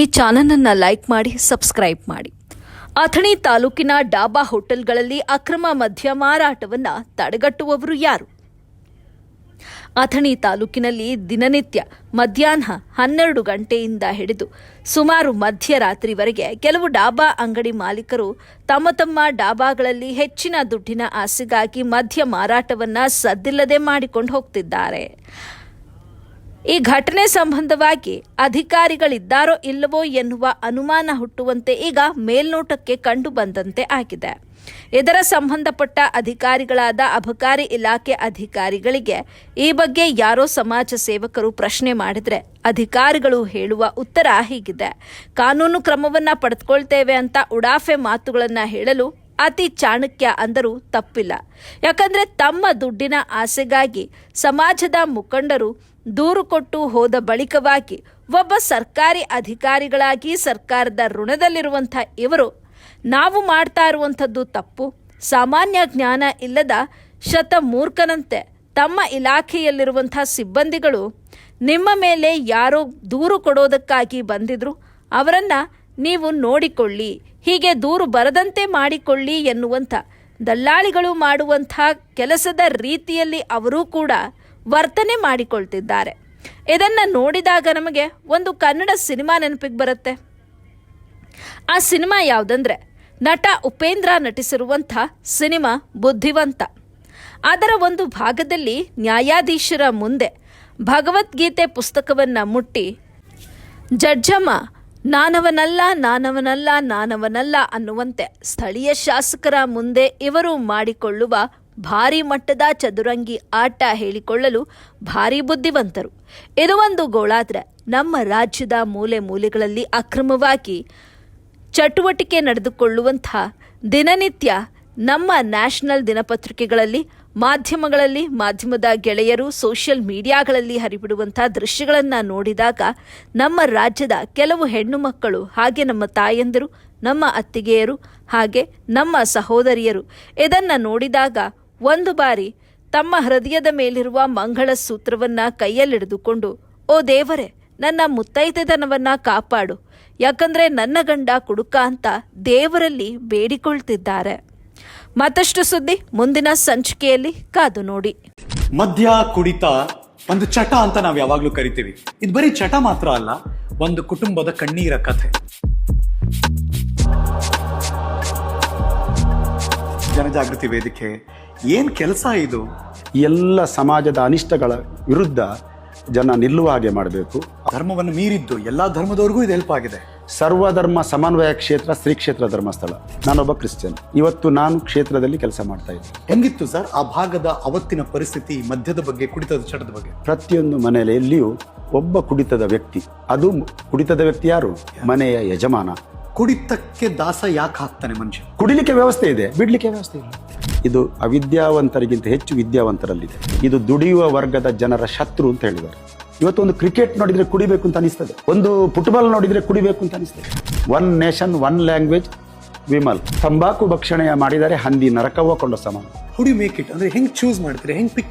ಈ ಚಾನಲನ್ನು ಲೈಕ್ ಮಾಡಿ, ಸಬ್ಸ್ಕ್ರೈಬ್ ಮಾಡಿ. ಅಥಣಿ ತಾಲೂಕಿನ ಡಾಬಾ ಹೋಟೆಲ್ಗಳಲ್ಲಿ ಅಕ್ರಮ ಮದ್ಯ ಮಾರಾಟವನ್ನು ತಡೆಗಟ್ಟುವವರು ಯಾರು? ಅಥಣಿ ತಾಲೂಕಿನಲ್ಲಿ ದಿನನಿತ್ಯ ಮಧ್ಯಾಹ್ನ 12 ಗಂಟೆಯಿಂದ ಹಿಡಿದು ಸುಮಾರು ಮಧ್ಯರಾತ್ರಿವರೆಗೆ ಕೆಲವು ಡಾಬಾ ಅಂಗಡಿ ಮಾಲೀಕರು ತಮ್ಮ ಡಾಬಾಗಳಲ್ಲಿ ಹೆಚ್ಚಿನ ದುಡ್ಡಿನ ಆಸೆಗಾಗಿ ಮದ್ಯ ಮಾರಾಟವನ್ನು ಸದ್ದಿಲ್ಲದೆ ಮಾಡಿಕೊಂಡು ಹೋಗ್ತಿದ್ದಾರೆ. ಈ ಘಟನೆ ಸಂಬಂಧವಾಗಿ ಅಧಿಕಾರಿಗಳಿದ್ದಾರೋ ಇಲ್ಲವೋ ಎನ್ನುವ ಅನುಮಾನ ಹುಟ್ಟುವಂತೆ ಈಗ ಮೇಲ್ನೋಟಕ್ಕೆ ಕಂಡು ಬಂದಂತೆ ಆಗಿದೆ. ಇದರ ಸಂಬಂಧಪಟ್ಟ ಅಧಿಕಾರಿಗಳಾದ ಅಬಕಾರಿ ಇಲಾಖೆ ಅಧಿಕಾರಿಗಳಿಗೆ ಈ ಬಗ್ಗೆ ಯಾರೋ ಸಮಾಜ ಸೇವಕರು ಪ್ರಶ್ನೆ ಮಾಡಿದ್ರೆ ಅಧಿಕಾರಿಗಳು ಹೇಳುವ ಉತ್ತರ ಹೀಗಿದೆ: ಕಾನೂನು ಕ್ರಮವನ್ನ ಪಡೆದುಕೊಳ್ತೇವೆ ಅಂತ ಉಡಾಫೆ ಮಾತುಗಳನ್ನ ಹೇಳಲು ಅತಿ ಚಾಣಕ್ಯ ಅಂದರೂ ತಪ್ಪಿಲ್ಲ. ಯಾಕಂದ್ರೆ ತಮ್ಮ ದುಡ್ಡಿನ ಆಸೆಗಾಗಿ ಸಮಾಜದ ಮುಖಂಡರು ದೂರು ಕೊಟ್ಟು ಹೋದ ಬಳಿಕವಾಗಿ ಒಬ್ಬ ಸರ್ಕಾರಿ ಅಧಿಕಾರಿಗಳಾಗಿ ಸರ್ಕಾರದ ಋಣದಲ್ಲಿರುವಂಥ ಇವರು ನಾವು ಮಾಡ್ತಾ ಇರುವಂಥದ್ದು ತಪ್ಪು, ಸಾಮಾನ್ಯ ಜ್ಞಾನ ಇಲ್ಲದ ಶತಮೂರ್ಖನಂತೆ ತಮ್ಮ ಇಲಾಖೆಯಲ್ಲಿರುವಂಥ ಸಿಬ್ಬಂದಿಗಳು ನಿಮ್ಮ ಮೇಲೆ ಯಾರೋ ದೂರು ಕೊಡೋದಕ್ಕಾಗಿ ಬಂದಿದ್ರು, ಅವರನ್ನು ನೀವು ನೋಡಿಕೊಳ್ಳಿ, ಹೀಗೆ ದೂರು ಬರದಂತೆ ಮಾಡಿಕೊಳ್ಳಿ ಎನ್ನುವಂಥ ದಲ್ಲಾಳಿಗಳು ಮಾಡುವಂಥ ಕೆಲಸದ ರೀತಿಯಲ್ಲಿ ಅವರೂ ಕೂಡ ವರ್ತನೆ ಮಾಡಿಕೊಳ್ತಿದ್ದಾರೆ. ಇದನ್ನು ನೋಡಿದಾಗ ನಮಗೆ ಒಂದು ಕನ್ನಡ ಸಿನಿಮಾ ನೆನಪಿಗೆ ಬರುತ್ತೆ. ಆ ಸಿನಿಮಾ ಯಾವುದಂದ್ರೆ ನಟ ಉಪೇಂದ್ರ ನಟಿಸಿರುವಂಥ ಸಿನಿಮಾ ಬುದ್ಧಿವಂತ. ಅದರ ಒಂದು ಭಾಗದಲ್ಲಿ ನ್ಯಾಯಾಧೀಶರ ಮುಂದೆ ಭಗವದ್ಗೀತೆ ಪುಸ್ತಕವನ್ನು ಮುಟ್ಟಿ ಜಡ್ಜಮ್ಮ ನಾನವನಲ್ಲ ಅನ್ನುವಂತೆ ಸ್ಥಳೀಯ ಶಾಸಕರ ಮುಂದೆ ಇವರು ಮಾಡಿಕೊಳ್ಳುವ ಭಾರಿ ಮಟ್ಟದ ಚದುರಂಗಿ ಆಟ ಹೇಳಿಕೊಳ್ಳಲು ಭಾರಿ ಬುದ್ಧಿವಂತರು. ಇದು ಒಂದು ಗೋಳಾದ್ರೆ ನಮ್ಮ ರಾಜ್ಯದ ಮೂಲೆ ಮೂಲೆಗಳಲ್ಲಿ ಅಕ್ರಮವಾಗಿ ಚಟುವಟಿಕೆ ನಡೆದುಕೊಳ್ಳುವಂಥ ದಿನನಿತ್ಯ ನಮ್ಮ ನ್ಯಾಷನಲ್ ದಿನಪತ್ರಿಕೆಗಳಲ್ಲಿ, ಮಾಧ್ಯಮಗಳಲ್ಲಿ, ಮಾಧ್ಯಮದ ಗೆಳೆಯರು ಸೋಷಿಯಲ್ ಮೀಡಿಯಾಗಳಲ್ಲಿ ಹರಿಬಿಡುವಂಥ ದೃಶ್ಯಗಳನ್ನು ನೋಡಿದಾಗ ನಮ್ಮ ರಾಜ್ಯದ ಕೆಲವು ಹೆಣ್ಣು ಮಕ್ಕಳು, ಹಾಗೆ ನಮ್ಮ ತಾಯಂದಿರು, ನಮ್ಮ ಅತ್ತಿಗೆಯರು, ಹಾಗೆ ನಮ್ಮ ಸಹೋದರಿಯರು ಇದನ್ನು ನೋಡಿದಾಗ ಒಂದು ಬಾರಿ ತಮ್ಮ ಹೃದಯದ ಮೇಲಿರುವ ಮಂಗಳ ಸೂತ್ರವನ್ನು ಕೈಯಲ್ಲಿಡಿದುಕೊಂಡು, ಓ ದೇವರೇ, ನನ್ನ ಮುತ್ತೈದೆತನವನ್ನು ಕಾಪಾಡು, ಯಾಕಂದರೆ ನನ್ನ ಗಂಡ ಕುಡುಕ ಅಂತ ದೇವರಲ್ಲಿ ಬೇಡಿಕೊಳ್ತಿದ್ದಾರೆ. ಮತ್ತಷ್ಟು ಸುದ್ದಿ ಮುಂದಿನ ಸಂಚಿಕೆಯಲ್ಲಿ ಕಾದು ನೋಡಿ. ಮದ್ಯ ಕುಡಿತ ಒಂದು ಚಟ ಅಂತ ನಾವು ಯಾವಾಗ್ಲೂ ಕರಿತೀವಿ. ಇದು ಬರೀ ಚಟ ಮಾತ್ರ ಅಲ್ಲ, ಒಂದು ಕುಟುಂಬದ ಕಣ್ಣೀರ ಕಥೆ. ಜನಜಾಗೃತಿ ವೇದಿಕೆ ಏನ್ ಕೆಲಸ ಇದು? ಎಲ್ಲ ಸಮಾಜದ ಅನಿಷ್ಟಗಳ ವಿರುದ್ಧ ಜನ ನಿಲ್ಲುವ ಹಾಗೆ ಮಾಡಬೇಕು. ಧರ್ಮವನ್ನು ಮೀರಿದ್ದು ಎಲ್ಲಾ ಧರ್ಮದವರಿಗೂ ಇದು ಹೆಲ್ಪ್ ಆಗಿದೆ. ಸರ್ವಧರ್ಮ ಸಮನ್ವಯ ಕ್ಷೇತ್ರ ಶ್ರೀ ಕ್ಷೇತ್ರ ಧರ್ಮಸ್ಥಳ. ನಾನೊಬ್ಬ ಕ್ರಿಶ್ಚಿಯನ್. ಇವತ್ತು ನಾನು ಕ್ಷೇತ್ರದಲ್ಲಿ ಕೆಲಸ ಮಾಡ್ತಾ ಇದ್ದೆ. ಹೆಂಗಿತ್ತು ಸರ್ ಆ ಭಾಗದ ಅವತ್ತಿನ ಪರಿಸ್ಥಿತಿ, ಮದ್ಯದ ಬಗ್ಗೆ, ಕುಡಿತದ ಚಟದ ಬಗ್ಗೆ? ಪ್ರತಿಯೊಂದು ಮನೆಯಲ್ಲಿಯೂ ಒಬ್ಬ ಕುಡಿತದ ವ್ಯಕ್ತಿ. ಅದು ಕುಡಿತದ ವ್ಯಕ್ತಿ ಯಾರು? ಮನೆಯ ಯಜಮಾನ. ಕುಡಿತಕ್ಕೆ ದಾಸ ಯಾಕೆ ಹಾಕ್ತಾನೆ ಮನುಷ್ಯ? ಕುಡಿಲಿಕ್ಕೆ ವ್ಯವಸ್ಥೆ ಇದೆ, ಬಿಡ್ಲಿಕ್ಕೆ ವ್ಯವಸ್ಥೆ ಇಲ್ಲ. ಇದು ಅವಿದ್ಯಾವಂತರಿಗಿಂತ ಹೆಚ್ಚು ವಿದ್ಯಾವಂತರಲ್ಲಿದೆ. ಇದು ದುಡಿಯುವ ವರ್ಗದ ಜನರ ಶತ್ರು ಅಂತ ಹೇಳಿದ್ದಾರೆ. ಇವತ್ತು ಒಂದು ಕ್ರಿಕೆಟ್ ನೋಡಿದ್ರೆ ಕುಡಿಬೇಕು ಅಂತ ಅನಿಸ್ತದೆ, ಒಂದು ಫುಟ್ಬಾಲ್ ನೋಡಿದ್ರೆ ಕುಡಿಬೇಕು ಅಂತ ಅನಿಸ್ತದೆ. One nation one language Vimal. ತಂಬಾಕು ಭಕ್ಷಣೆಯ ಮಾಡಿದರೆ ಹಂದಿ ನರಕವ ಕೊಂಡ ಸಮಾನ. How do you make it? ಅಂದ್ರೆ ಹೆಂಗ್ ಚೂಸ್ ಮಾಡ್ತೀರಿ, ಹೆಂಗ್ ಪಿಕ್